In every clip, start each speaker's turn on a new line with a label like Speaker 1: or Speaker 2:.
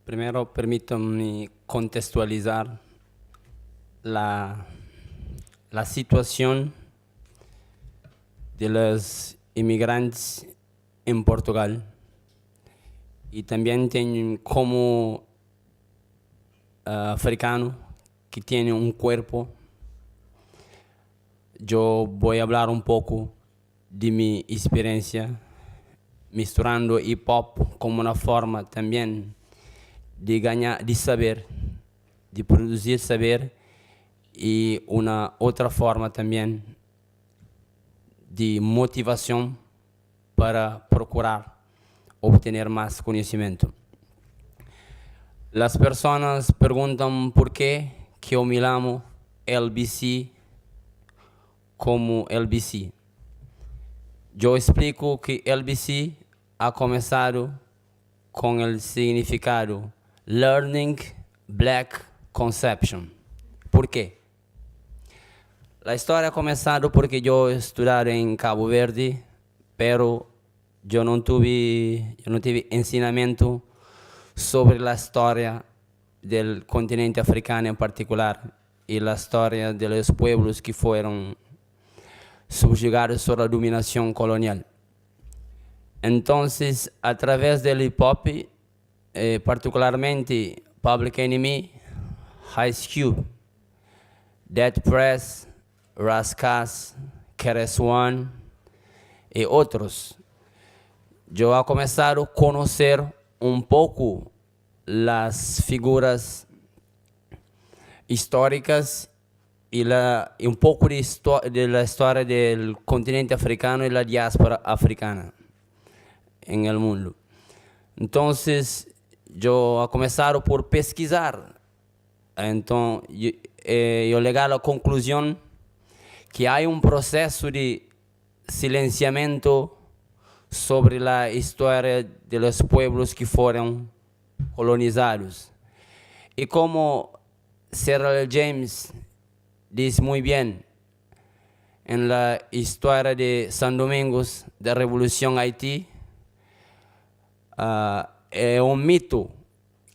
Speaker 1: Primero, permítanme contextualizar la, la situación de los inmigrantes en Portugal y también tienen como africano que tiene un cuerpo. Yo voy a hablar un poco de mi experiencia mezclando hip hop como una forma también de ganar, de saber, de producir saber y una otra forma también de motivación para procurar obtener más conocimiento. Las personas preguntan por qué que yo me llamo LBC como LBC. Yo explico que LBC ha comenzado con el significado Learning Black Conception. ¿Por qué? La historia ha comenzado porque yo estudié en Cabo Verde, pero yo no tuve enseñamiento sobre la historia del continente africano en particular y la historia de los pueblos que fueron subyugados por la dominación colonial. Entonces, a través del hip hop, particularmente Public Enemy, Ice Cube, Dead Press, Rascas, KRS-One y otros, yo he comenzado a conocer un poco las figuras históricas y un poco de la historia del continente africano y la diáspora africana en el mundo. Entonces, yo he comenzado por pesquisar. Entonces, yo llegué a la conclusión que hay un proceso de silenciamiento sobre la historia de los pueblos que fueron colonizados. Y como Cyril James dice muy bien en la historia de San Domingo, de la Revolución Haití, es un mito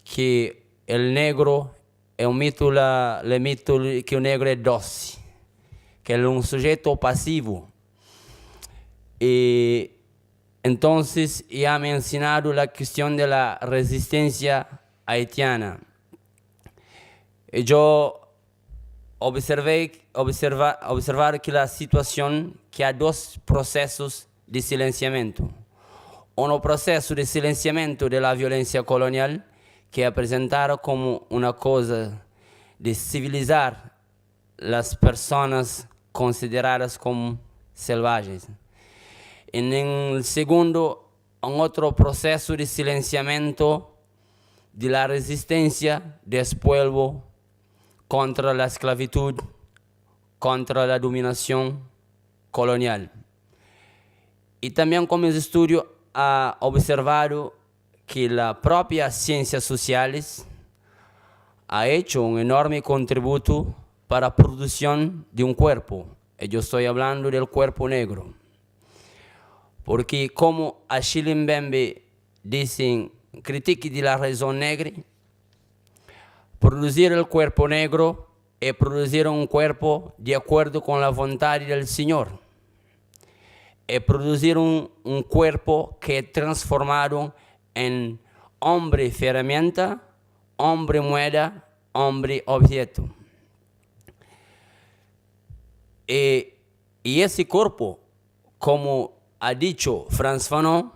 Speaker 1: que el negro, es un mito, el mito que el negro es dócil, que es un sujeto pasivo. Y entonces ya me ha mencionado la cuestión de la resistencia haitiana. Y yo observar que la situación, que hay dos procesos de silenciamiento. Un proceso de silenciamiento de la violencia colonial, que es presentado como una cosa de civilizar las personas consideradas como salvajes. En el segundo, un otro proceso de silenciamiento de la resistencia del pueblo contra la esclavitud, contra la dominación colonial. Y también como estudio ha observado que la propia ciencias sociales ha hecho un enorme contributo para la producción de un cuerpo. Y yo estoy hablando del cuerpo negro. Porque como Achille Mbembe dicen, critique de la razón negra, producir el cuerpo negro es producir un cuerpo de acuerdo con la voluntad del Señor. Es producir un cuerpo que es transformado en hombre herramienta, hombre moneda, hombre objeto. Y ese cuerpo, como ha dicho Frantz Fanon,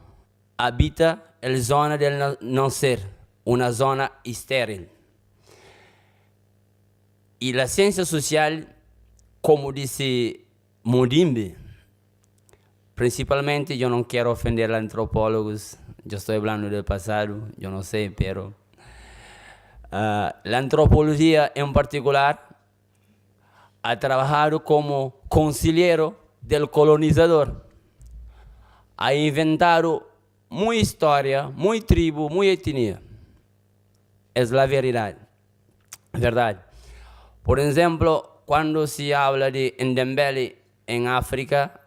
Speaker 1: habita la zona del no ser, una zona estéril. Y la ciencia social, como dice Modimbe, principalmente yo no quiero ofender a antropólogos, yo estoy hablando del pasado, yo no sé, pero la antropología en particular ha trabajado como conciliero del colonizador. Ha inventado muy historia, muy tribu, muy etnia. Es la verdad. Por ejemplo, cuando se habla de Ndembele en África,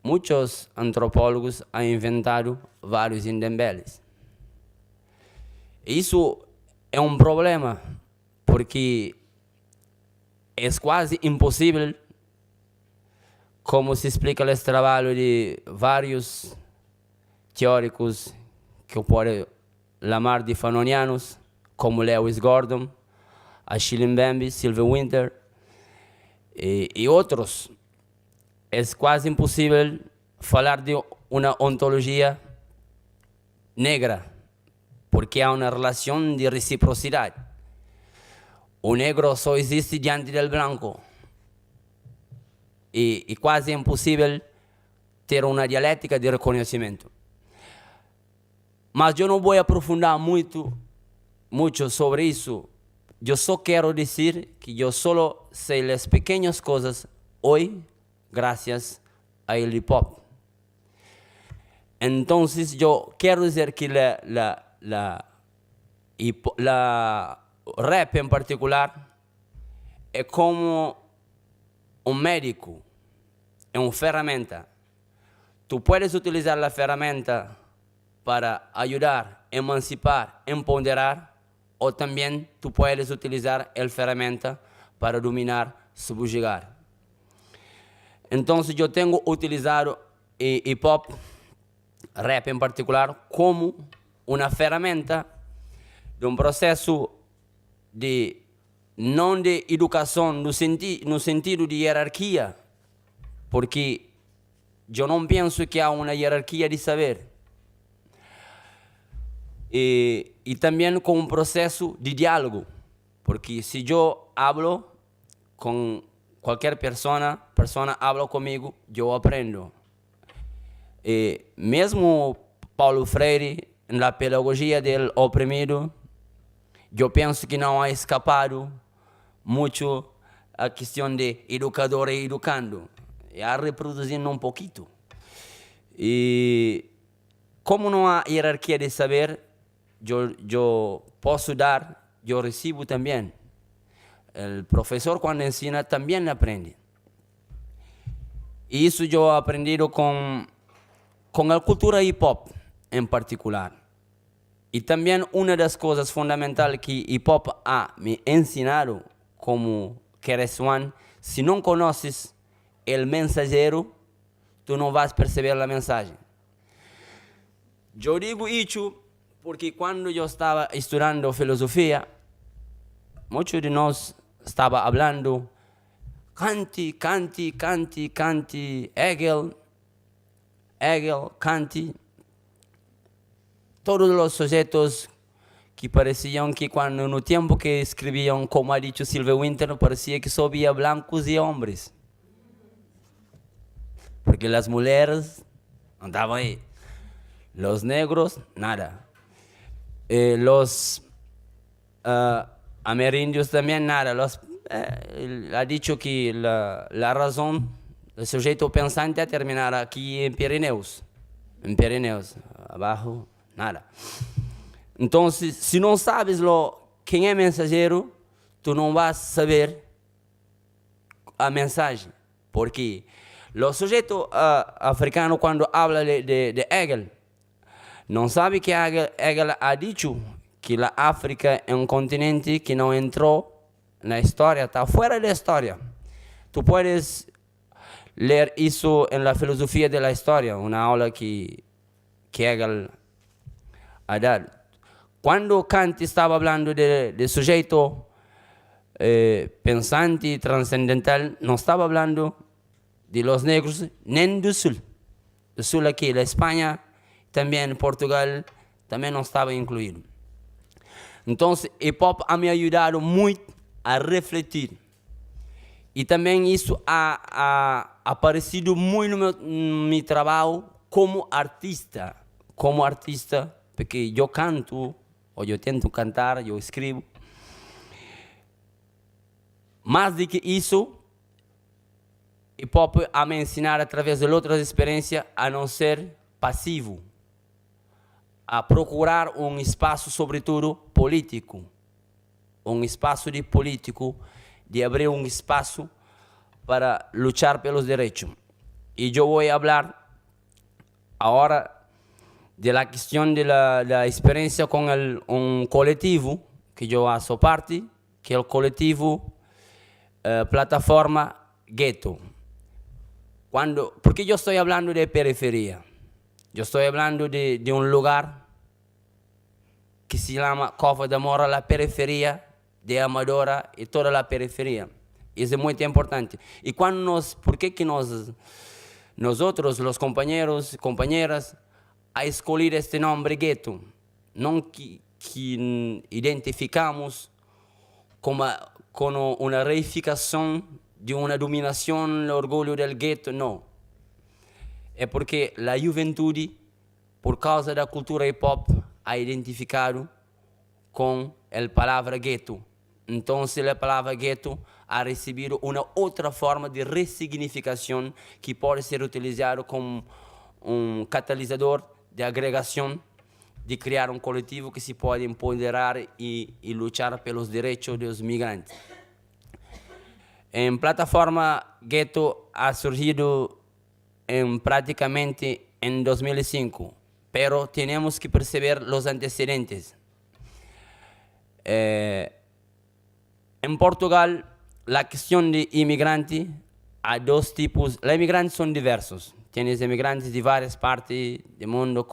Speaker 1: muchos antropólogos han inventado varios Ndembeles. Isso é um problema, porque é quase impossível, como se explica esse trabalho de vários teóricos que eu posso chamar de fanonianos, como Lewis Gordon, Achille Mbembe, Sylvain Winter e outros. É quase impossível falar de uma ontologia negra, porque há uma relação de reciprocidade. O negro só existe diante do branco. E quase impossível ter uma dialética de reconhecimento. Mas eu não vou aprofundar muito sobre isso. Eu só quero dizer que eu só sei as pequenas coisas hoje, graças ao hip hop. Então, eu quero dizer que la rap em particular é como um médico, é uma ferramenta. Tu puedes utilizar a ferramenta para ajudar, emancipar, empoderar, ou também tu puedes utilizar a ferramenta para dominar, subjugar. Então, eu tenho utilizado hip hop, rap em particular, como uma ferramenta de um processo de não de educação no sentido de hierarquia, porque eu não penso que há uma hierarquia de saber. E também com um processo de diálogo, porque se eu hablo com qualquer persona habla comigo, eu aprendo. E mesmo Paulo Freire, na pedagogia do oprimido, eu penso que não há escapado muito a questão de educador e educando. Há reproduzindo um pouquinho. E como não há hierarquia de saber, eu posso dar, eu recebo também. O professor, quando ensina, também aprende. E isso eu aprendi com a cultura hip hop em particular. E também uma das coisas fundamentais que hip hop me ensinaram como Keres-One, se não conheces o mensageiro, tu não vais perceber a mensagem. Eu digo isso porque quando eu estava estudando filosofia, muitos de nós estavam falando Kant, Hegel, Kant, todos os sujeitos que pareciam que quando no tempo que escreviam, como ha dicho Sylvain Winter, parecia que só havia blancos e homens. Porque as mulheres não estavam aí. Los negros, nada. Los amerindios también nada. Ha dicho que la razón, el sujeto pensante terminará aquí en Pirineos. En Pirineos, abajo, nada. Entonces, si no sabes quién es mensajero, tú no vas a saber a mensaje. Porque los sujetos africanos cuando hablan de Hegel, no saben que Hegel ha dicho que la África es un continente que no entró en la historia, está fuera de la historia. Tú puedes leer eso en la filosofía de la historia, una aula que Hegel ha dado. Cuando Kant estaba hablando de sujeto pensante y trascendental, no estaba hablando de los negros ni del sur. El sur aquí, la España, también Portugal, también no estaba incluido. Entonces, hip hop me ha ayudado mucho a refletir. Y también eso ha aparecido muy en mi trabajo como artista. Porque yo canto, o yo intento cantar, yo escribo. Más de que eso, hip hop me enseñado a través de otras experiencias a no ser pasivo, a procurar un espacio sobre todo político, un espacio de político, de abrir un espacio para luchar pelos derechos. Y yo voy a hablar ahora de la cuestión de la experiencia con un colectivo que yo hago parte, que es el colectivo Plataforma Gueto. ¿Por qué yo estoy hablando de periferia? Yo estoy hablando de un lugar que se llama Cova da Moura, la periferia de Amadora y toda la periferia. Eso es muy importante. Y ¿por qué que nosotros, los compañeros y compañeras, a escolher este nombre gueto? No que identificamos con una reificación de una dominación, el orgullo del gueto, no. Es porque la juventud, por causa de la cultura hip hop, ha identificado con la palabra gueto. Entonces la palabra gueto ha recibido una otra forma de resignificación que puede ser utilizado como un catalizador de agregación, de crear un colectivo que se puede empoderar y luchar por los derechos de los migrantes. En Plataforma Gueto ha surgido prácticamente en 2005, pero tenemos que perceber los antecedentes. En Portugal, la cuestión de inmigrantes, hay dos tipos. Los inmigrantes son diversos. Tienes inmigrantes de varias partes del mundo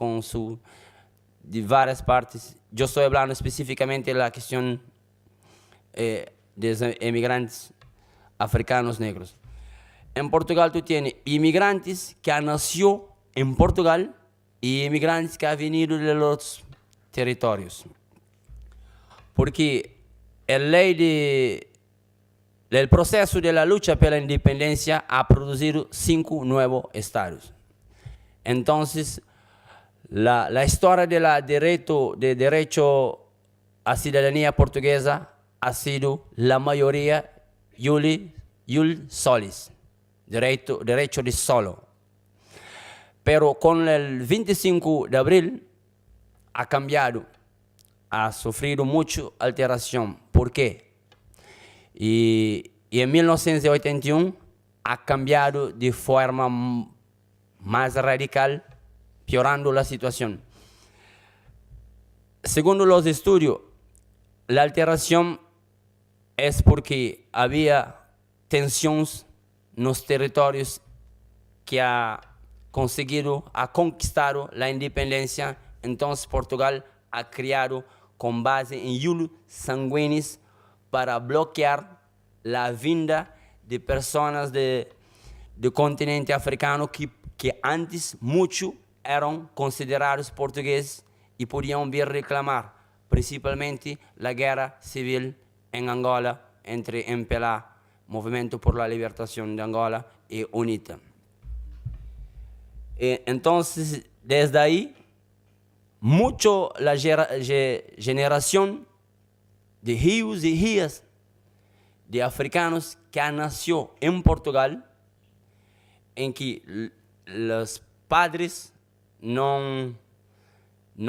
Speaker 1: de varias partes. Yo estoy hablando específicamente de la cuestión de los inmigrantes africanos negros. En Portugal tú tienes inmigrantes que han nacido en Portugal y inmigrantes que han venido de los territorios. Porque el proceso de la lucha por la independencia ha producido 5 nuevos estados. Entonces, la historia de derecho a ciudadanía portuguesa ha sido la mayoría iul solis, derecho de solo. Pero con el 25 de abril ha cambiado, ha sufrido mucha alteración. ¿Por qué? Y en 1981 ha cambiado de forma más radical, peorando la situación. Según los estudios, la alteración es porque había tensiones en los territorios que ha conquistado la independencia. Entonces Portugal ha creado con base en iulos sanguíneos para bloquear la vinda de personas del continente africano que antes mucho eran considerados portugueses y podían vir reclamar, principalmente la guerra civil en Angola entre MPLA, Movimiento por la Liberación de Angola, y UNITA. Entonces, desde ahí, mucho la generación de ríos y rías de africanos que han nacido en Portugal, en que los padres no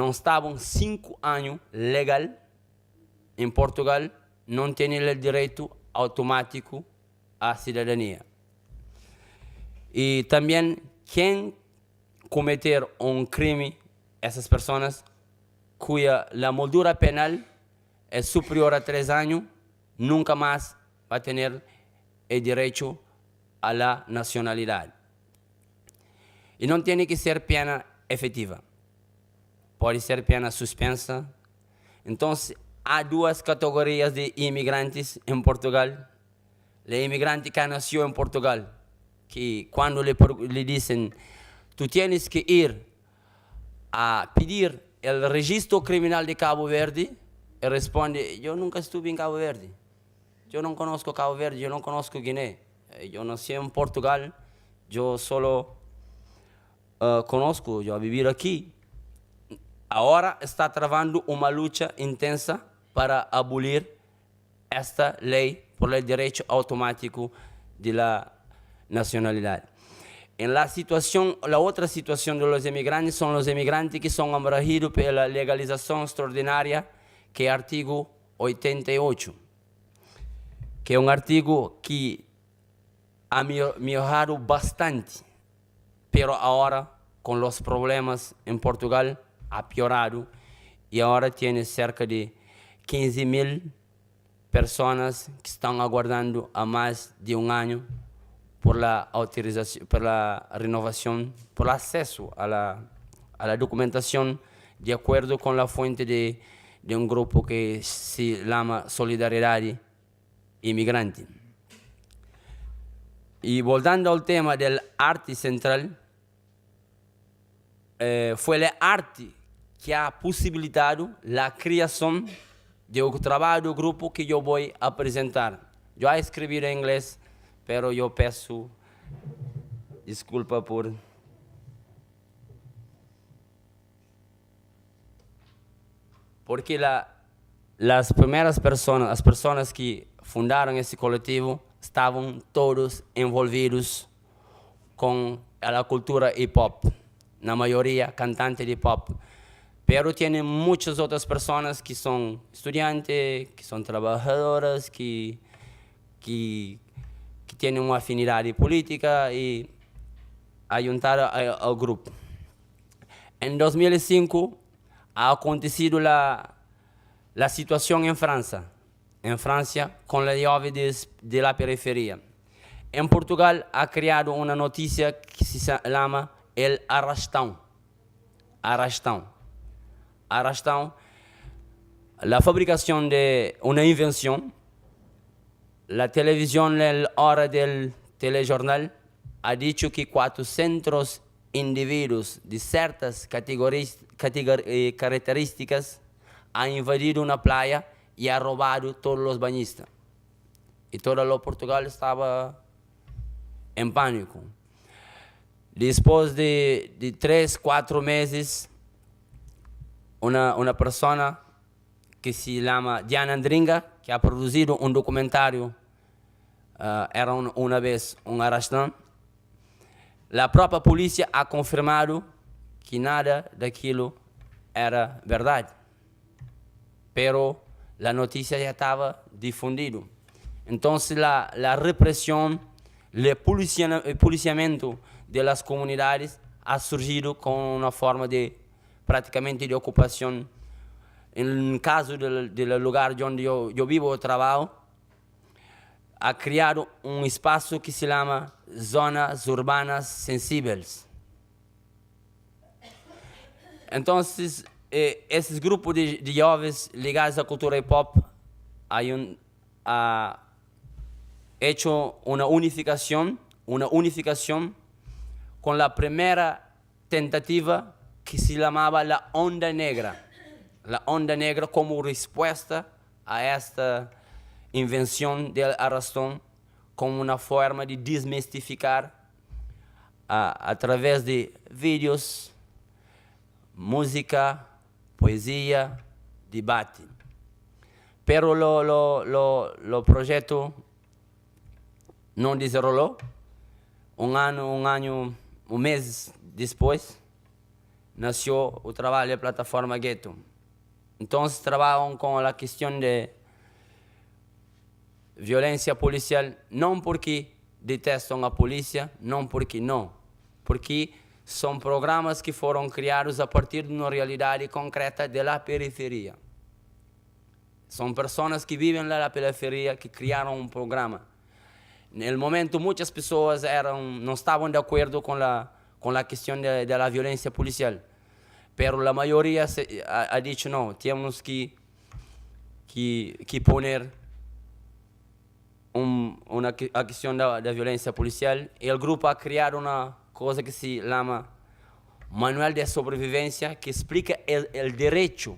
Speaker 1: estaban 5 años legal en Portugal, no tienen el derecho automático a ciudadanía. Y también quien cometer un crimen, esas personas cuya la moldura penal es superior a 3 años, nunca más va a tener el derecho a la nacionalidad. Y no tiene que ser pena efectiva, puede ser pena suspensa. Entonces, hay 2 categorías de inmigrantes en Portugal. El inmigrante que nació en Portugal, que cuando le dicen, tú tienes que ir a pedir el registro criminal de Cabo Verde, él responde, yo nunca estuve en Cabo Verde, yo no conozco Cabo Verde, yo no conozco Guinea, yo nací en Portugal, yo solo conozco, yo a vivir aquí. Ahora está travando una lucha intensa para abolir esta ley por el derecho automático de la nacionalidad. En la otra situación de los inmigrantes son los inmigrantes que son abrangidos por la legalización extraordinaria, que es el artículo 88, que es un artículo que ha mejorado bastante, pero ahora con los problemas en Portugal ha piorado y ahora tiene cerca de 15.000 personas que están aguardando a más de un año por la autorización, por la renovación, por el acceso a la documentación de acuerdo con la fuente de un grupo que se llama Solidaridad Inmigrante. Y volviendo al tema del arte central, fue el arte que ha posibilitado la creación de un trabajo de grupo que yo voy a presentar. Yo voy a escribir en inglés, pero yo peço disculpa por... Porque las primeras personas, las personas que fundaron ese colectivo, estaban todos envolvidos con la cultura hip hop, la mayoría cantantes de hip hop. Pero tienen muchas otras personas que son estudiantes, que son trabajadoras, que tienen una afinidad política y ayuntaron al grupo. En 2005 ha acontecido la situación en Francia con la llave de la periferia. En Portugal ha creado una noticia que se llama el arrastão. Arrastão, la fabricación de una invención. La televisión, la hora del telejornal, ha dicho que 400 individuos de ciertas características han invadido una playa y han robado todos los bañistas. Y todo Portugal estaba en pánico. Después de 3, 4 meses, una persona que se llama Diana Andringa, que ha producido un documentario, era una vez un arrastão. La propia policía ha confirmado que nada de aquello era verdad, pero la noticia ya estaba difundida. Entonces la represión, el policiamiento de las comunidades ha surgido con una forma de prácticamente de ocupación. En el caso del lugar donde yo vivo o trabajo, ha creado un espacio que se llama Zonas Urbanas Sensibles. Entonces, esos grupos de jóvenes ligados a la cultura hip hop ha hecho una unificación con la primera tentativa que se llamaba la Onda Negra. La Onda Negra como respuesta a esta invención del arrastão, como una forma de desmistificar a través de vídeos, música, poesía, debate. Pero lo proyecto no desarrolló. Un mes después, nació el trabajo de plataforma Ghetto. Entonces trabajan con la cuestión de violencia policial, no porque detestan a policía, no porque son programas que fueron creados a partir de una realidad concreta de la periferia. Son personas que viven en la periferia que crearon un programa. En el momento muchas personas no estaban de acuerdo con la cuestión de la violencia policial, pero la mayoría ha dicho no, tenemos que poner una cuestión de violencia policial. Y el grupo ha creado una cosa que se llama Manual de Sobrevivencia, que explica el derecho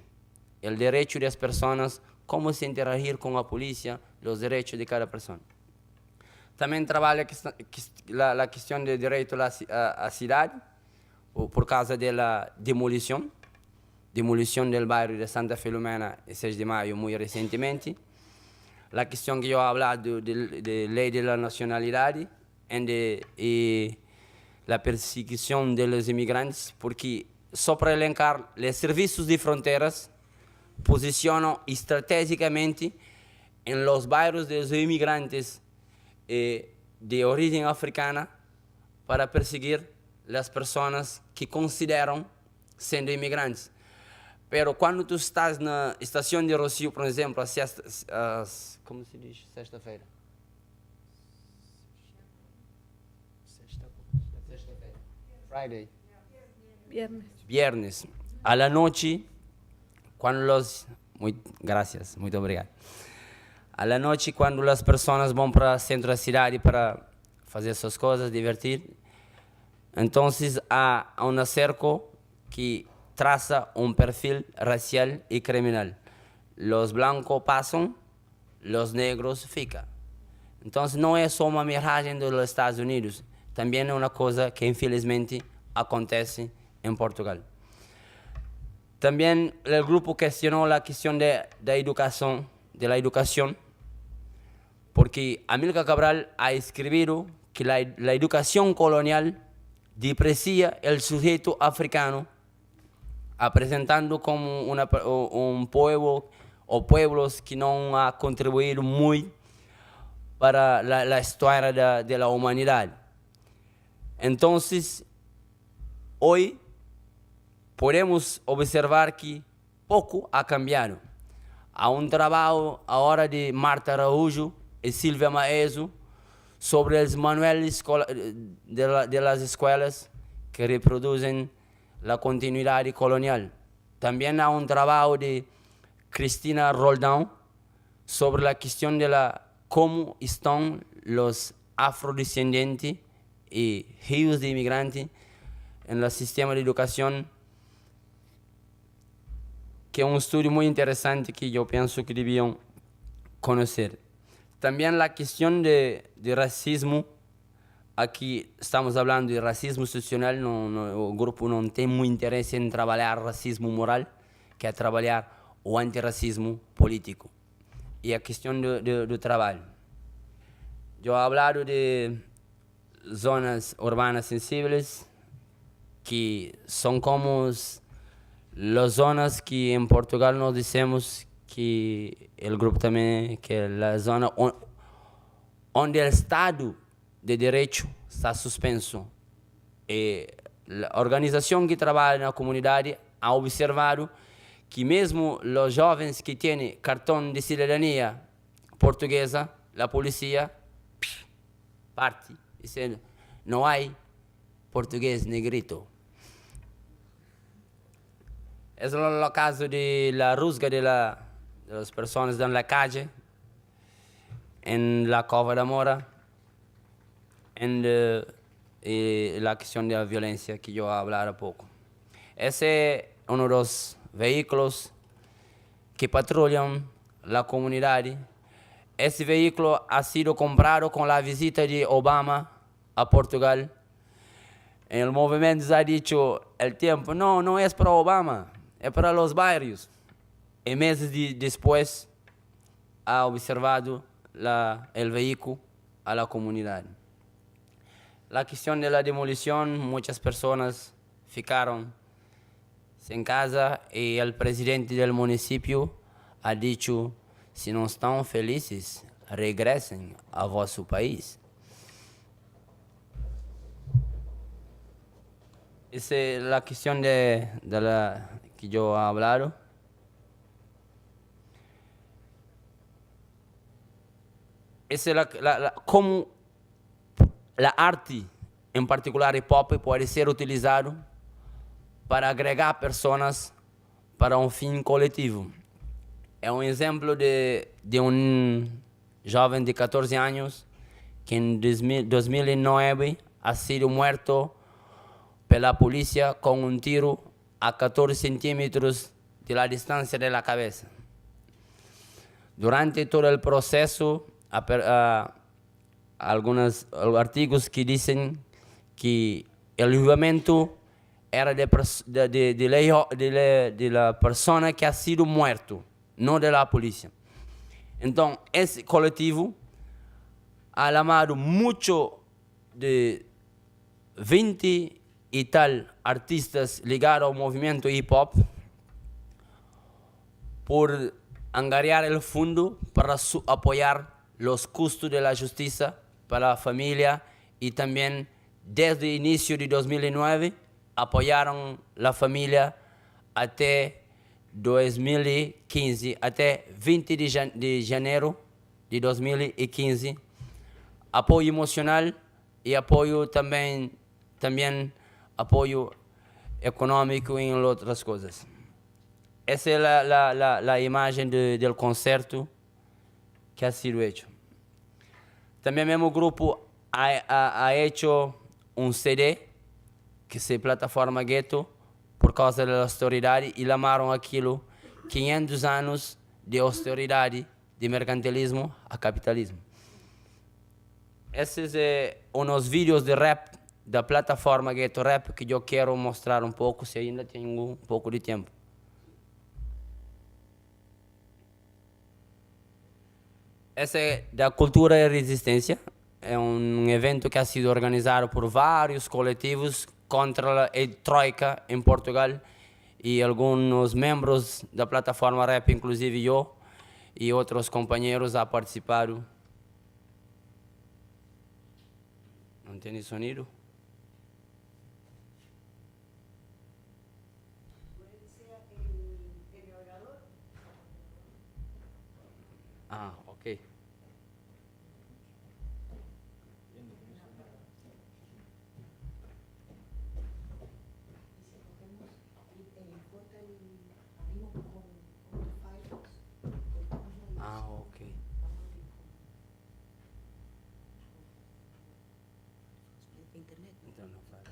Speaker 1: de las personas, cómo se interagir con la policía, los derechos de cada persona. También trabaja la cuestión del derecho a la ciudad, por causa de la demolición del barrio de Santa Filomena el 6 de mayo muy recientemente. La cuestión que yo he hablado de ley de la nacionalidad y la persecución de los inmigrantes, porque solo para elencar, los servicios de fronteras posicionan estratégicamente en los barrios de los inmigrantes de origen africana para perseguir las personas que consideran siendo inmigrantes. Pero quando tu estás na estação de Rossio, por exemplo, como se diz? Sexta-feira. Sexta-feira. Friday. Viernes. A la noche, quando gracias, muito obrigado. A la noche, quando as pessoas vão para o centro da cidade para fazer suas coisas, divertir, então há cerco que traça perfil racial y criminal. Los blancos pasan, los negros fican. Entonces no es solo una miragem de los Estados Unidos, también es una cosa que infelizmente acontece en Portugal. También el grupo cuestionó la cuestión de la educación, porque Amílcar Cabral ha escrito que la educación colonial deprecia el sujeto africano, apresentando como pueblo o pueblos que no han contribuido muy para la historia de la humanidad. Entonces, hoy podemos observar que poco ha cambiado. Há trabajo ahora de Marta Araújo y Silvia Maeso sobre los manuales de las escuelas que reproducen la continuidad colonial. También hay trabajo de Cristina Roldán sobre la cuestión de cómo están los afrodescendientes y hijos de inmigrantes en el sistema de educación, que es un estudio muy interesante que yo pienso que debían conocer. También la cuestión de racismo. Aquí estamos hablando de racismo institucional, o grupo não tem muito interesse em trabalhar racismo moral, que é trabalhar o antirracismo político. E a questão do trabalho. Eu he hablado de zonas urbanas sensibles, que são como as zonas que em Portugal nós dizemos que o grupo também, que é a zona onde o Estado de direito está suspenso. E a organização que trabalha na comunidade ha observado que mesmo os jovens que têm cartão de cidadania portuguesa, a polícia parte dizendo não há português negrito. É o caso de la rusga de las personas en la calle, en la Cova da Mora, y la cuestión de la violencia que yo hablaré un poco. Ese es uno de los vehículos que patrullan la comunidad. Ese vehículo ha sido comprado con la visita de Obama a Portugal. En el movimiento se ha dicho el tiempo, no es para Obama, es para los barrios. Y meses después ha observado el vehículo a la comunidad. La cuestión de la demolición, muchas personas ficaron sin casa y el presidente del municipio ha dicho, si no están felices, regresen a vuestro país. Esa es la cuestión de la que yo he hablado. Esa es cómo la arte, en particular el pop, puede ser utilizado para agregar personas para un fin colectivo. Es un ejemplo de un joven de 14 años que en 2009 ha sido muerto por la policía con un tiro a 14 centímetros de la distancia de la cabeza. Durante todo el proceso, algunos artículos que dicen que el juramento era de la persona que ha sido muerto, no de la policía. Entonces, ese colectivo ha llamado mucho de 20 y tal artistas ligados al movimiento hip hop por agarrar el fondo para apoyar los costos de la justicia para la familia, y también desde el inicio de 2009 apoyaron la familia hasta 2015 até 20 de janeiro de 2015, apoio emocional e apoio também apoio econômico em outras coisas. Essa é a imagem do concerto que ha sido hecho. Também mesmo grupo ha hecho um CD que se plataforma Gueto por causa da austeridade e chamaram aquilo 500 anos de austeridade, de mercantilismo a capitalismo. Esses são uns vídeos de rap da plataforma Gueto Rap que eu quero mostrar um pouco, se ainda tenho um pouco de tempo. Essa é da Cultura e Resistência. É um evento que ha sido organizado por vários coletivos contra a Troika em Portugal e alguns membros da plataforma Rap, inclusive eu e outros companheiros, a participado. Não tem sonido? Ah, ok. Ah, ok. Então não faz.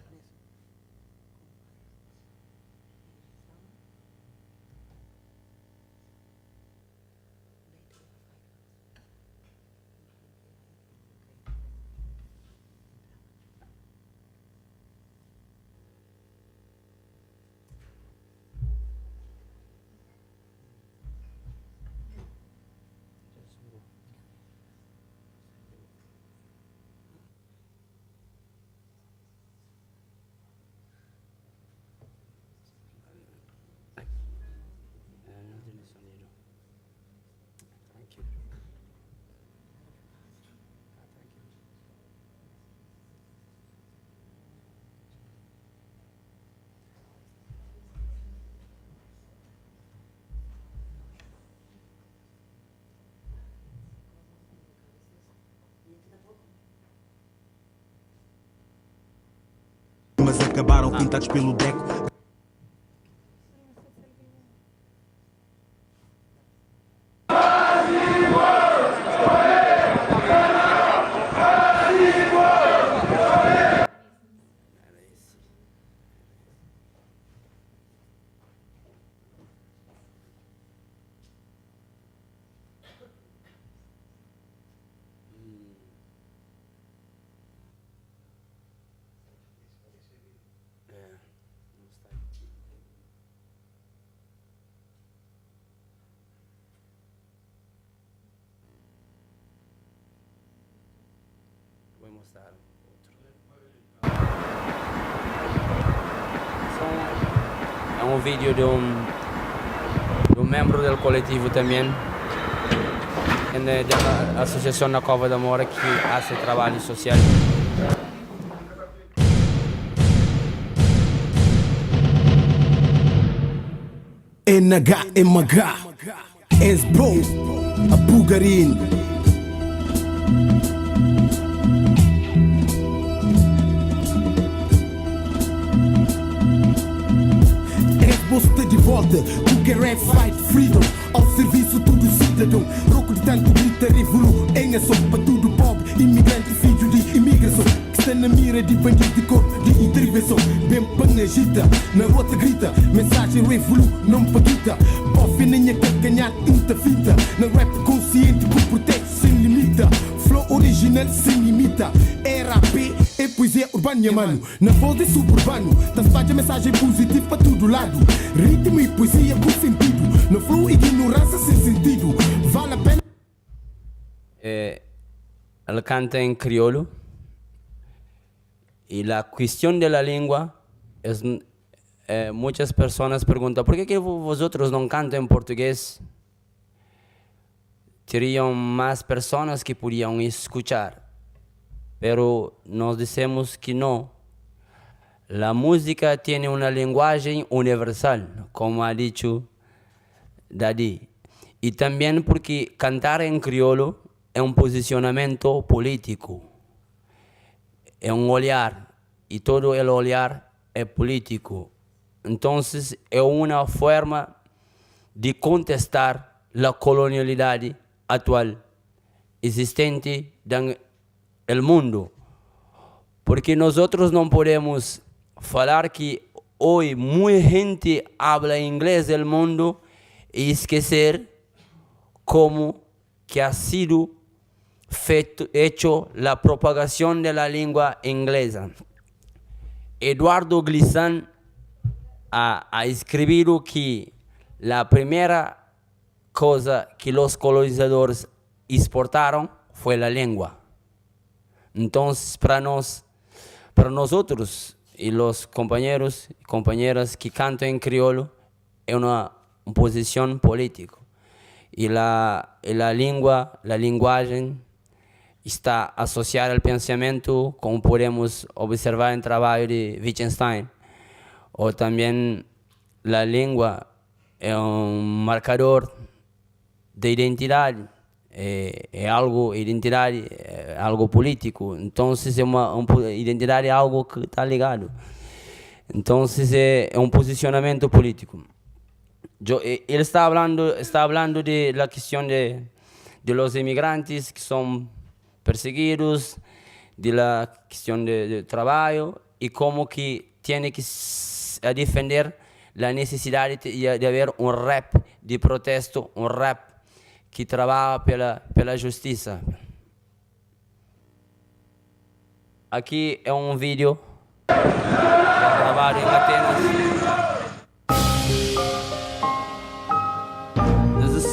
Speaker 1: Não tem sonido. Thank you.
Speaker 2: Mas acabaram pintados pelo Deco. Vou mostrar outro. É um vídeo de um membro do coletivo também, da Associação na Cova da Moura, que faz trabalho social.
Speaker 3: NHMH Esbro a Bugarin. Esbosta de volta, o que é rap fight freedom. Ao serviço todo cidadão, roco de tanto grita revolu. Em a sopa tudo pobre, imigrante filho de imigração. Que está na mira de bandido de cor de intervenção. Bem panagita, na rota grita, mensagem revolu, não paguita. Bofe nem a cacanhar, inta fita. Na rap consciente que protege sem limita. Flow original sem limita. RAP é poesia urbana, mano. Na voz de suburbano, transpade a mensagem positiva para todo lado. Ritmo e poesia com sentido. No flow ignorância sem sentido. Vale a pena.
Speaker 1: Ela canta em crioulo. E a questão da língua, muitas pessoas perguntam por que vosotros não cantam em português? Teriam mais pessoas que podiam escutar. Pero nós dissemos que não. A música tem uma linguagem universal, como ha dicho dali. E também porque cantar em crioulo é um posicionamento político, é um olhar, e todo o olhar é político. Então é uma forma de contestar a colonialidade atual existente no mundo. Porque nós não podemos falar que hoje muita gente habla inglês no mundo e esquecer como que ha sido hecho la propagación de la lengua inglesa. Eduardo Glissant ha escrito que la primera cosa que los colonizadores exportaron fue la lengua. Entonces, para nosotros y los compañeros y compañeras que cantan en criollo, es una posición política. Y la lengua, la lenguaje está asociada al pensamiento, como podemos observar en el trabajo de Wittgenstein. O también la lengua es un marcador de identidad, es algo identidad, algo político. Entonces identidad es algo que está ligado. Entonces es un posicionamiento político. Él está hablando de la cuestión de los inmigrantes que son perseguidos, de la cuestión de trabajo y cómo que tiene que defender la necesidad de haber un rap de protesto, un rap que trabaja pela justicia. Aquí es un vídeo grabado en Atenas.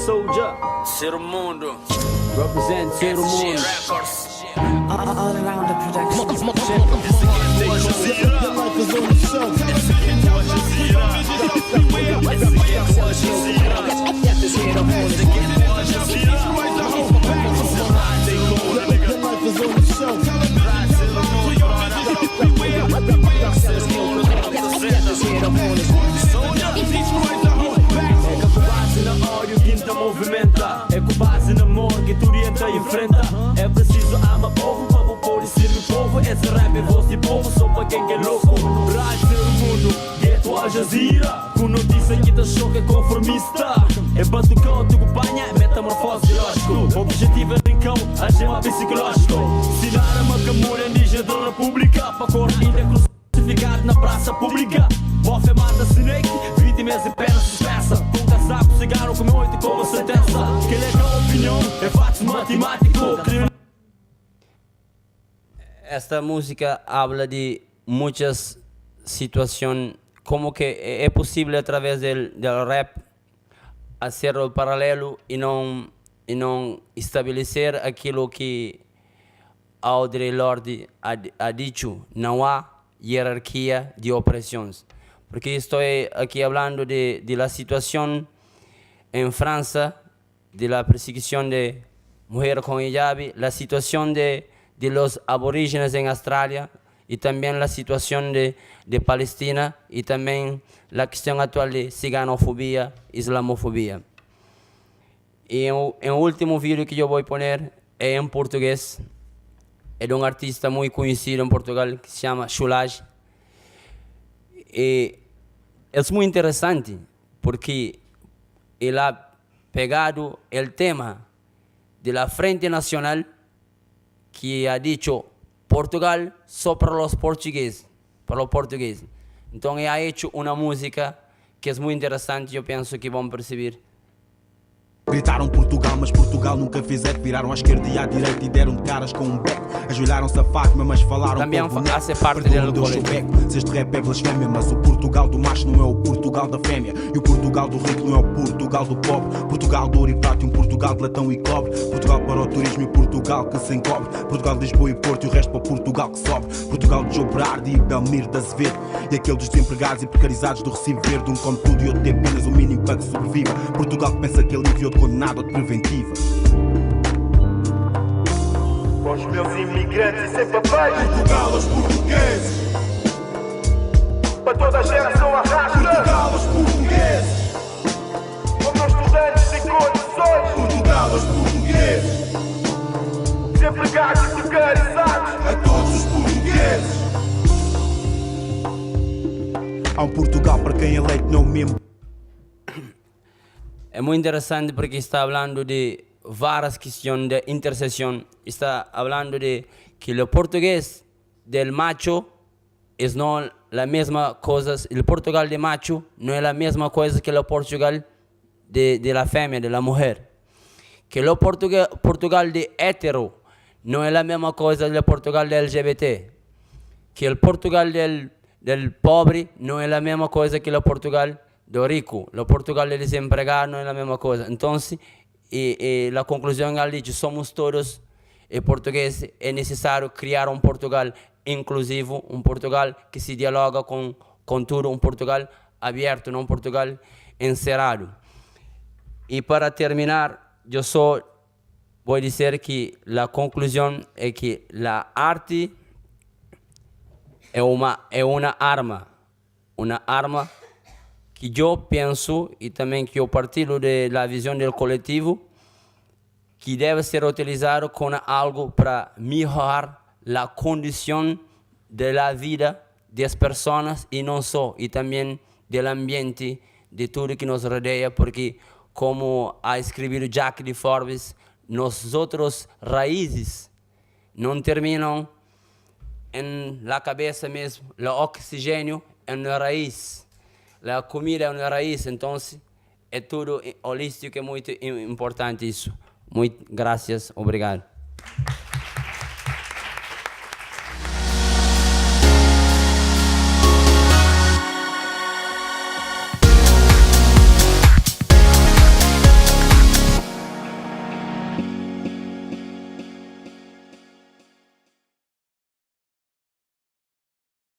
Speaker 1: Soldier, Ser Mundo, represent Ser Mundo.
Speaker 4: All around the production.
Speaker 5: Movimenta, é com base no amor que tu orienta e enfrenta. É preciso amar povo, para o povo servir o povo. Esse rap é voz de povo, só para quem é louco. Rádio Ser Mundo, Gueto Al Jazeera, com notícia que te choca conformista. É batucão, tu acompanha, metamorfose lógico. Objetivo é rincão, agema psicológico. Ensinar a macamura indígena da república, para cor ainda crucificado na praça pública. Bofe mata snake, vítimas e penas dispersa. Com casaco, cigarro, com noite como sentença. Que é a opinião, é fato matemático.
Speaker 1: Esta música habla de muchas situaciones, como que es posible a través del rap hacer el paralelo y no establecer aquello que Audre Lorde ha dicho, no hay jerarquía de opresiones. Porque estoy aquí hablando de la situación en Francia, de la persecución de mujeres con hijab, la situación de los aborígenes en Australia y también la situación de Palestina y también la cuestión actual de ciganofobia, islamofobia. Y el último video que yo voy a poner es en portugués, es de un artista muy conocido en Portugal que se llama Chulage. Es muy interesante porque él ha pegado el tema de la Frente Nacional que ha dicho Portugal só para los portugueses, Entonces él ha hecho una música que es muy interesante, yo pienso que van a percibir.
Speaker 6: Gritaram Portugal, mas Portugal nunca fez é que viraram à esquerda e à direita e deram de caras com um beco. Ajoelharam-se a Fátima, mas falaram
Speaker 1: Também
Speaker 6: por boneco.
Speaker 1: hace parte del
Speaker 6: beco. Se este rap é blasfémia, mas o Portugal do macho não é o Portugal da fêmea. E o Portugal do rico não é o Portugal do pobre. Portugal de ouro e prata e um Portugal de latão e cobre. Portugal para o turismo e Portugal que se encobre. Portugal de Lisboa e Porto e o resto para o Portugal que sobe. Portugal de João Berardi e Belmiro de Azevedo. E aquele dos desempregados e precarizados do Recife Verde. Um come tudo e outro tem apenas o mínimo para que sobreviva. Portugal que pensa que é livre e outro condenado ou de preventiva.
Speaker 7: Com os meus imigrantes e sem papéis.
Speaker 3: Portugal aos portugueses.
Speaker 7: Para toda a geração arrasta.
Speaker 3: Portugal aos portugueses.
Speaker 7: Como nós desempregados e precarizados.
Speaker 3: A todos os portugueses.
Speaker 6: Há um Portugal para quem é leite, não mesmo.
Speaker 1: É muito interessante porque está falando de várias questões de interseção. Está falando de que o português del macho é não a mesma coisa. O Portugal de macho não é a mesma coisa que o Portugal de la fêmea, de la mulher. Que o Portugal de hetero não é a mesma coisa do Portugal de LGBT. Que o Portugal del pobre não é a mesma coisa que o Portugal do rico. O Portugal del desempregado não é a mesma coisa. Então, a conclusão é que somos todos portugueses. É necessário criar um Portugal inclusivo, um Portugal que se dialoga com tudo, um Portugal aberto, não um Portugal encerrado. E para terminar, eu só vou dizer que a conclusão é que a arte é uma arma que eu penso e também que eu partilho da visão do coletivo, que deve ser utilizado como algo para melhorar a condição da vida das pessoas e não só, e também do ambiente, de tudo que nos rodeia, porque como ha escrito Jack de Forbes, nosotros raízes não terminam na cabeça mesmo, o oxigênio é na raiz, a comida é na raiz, então é tudo holístico, é muito importante isso. Muito graças, obrigado.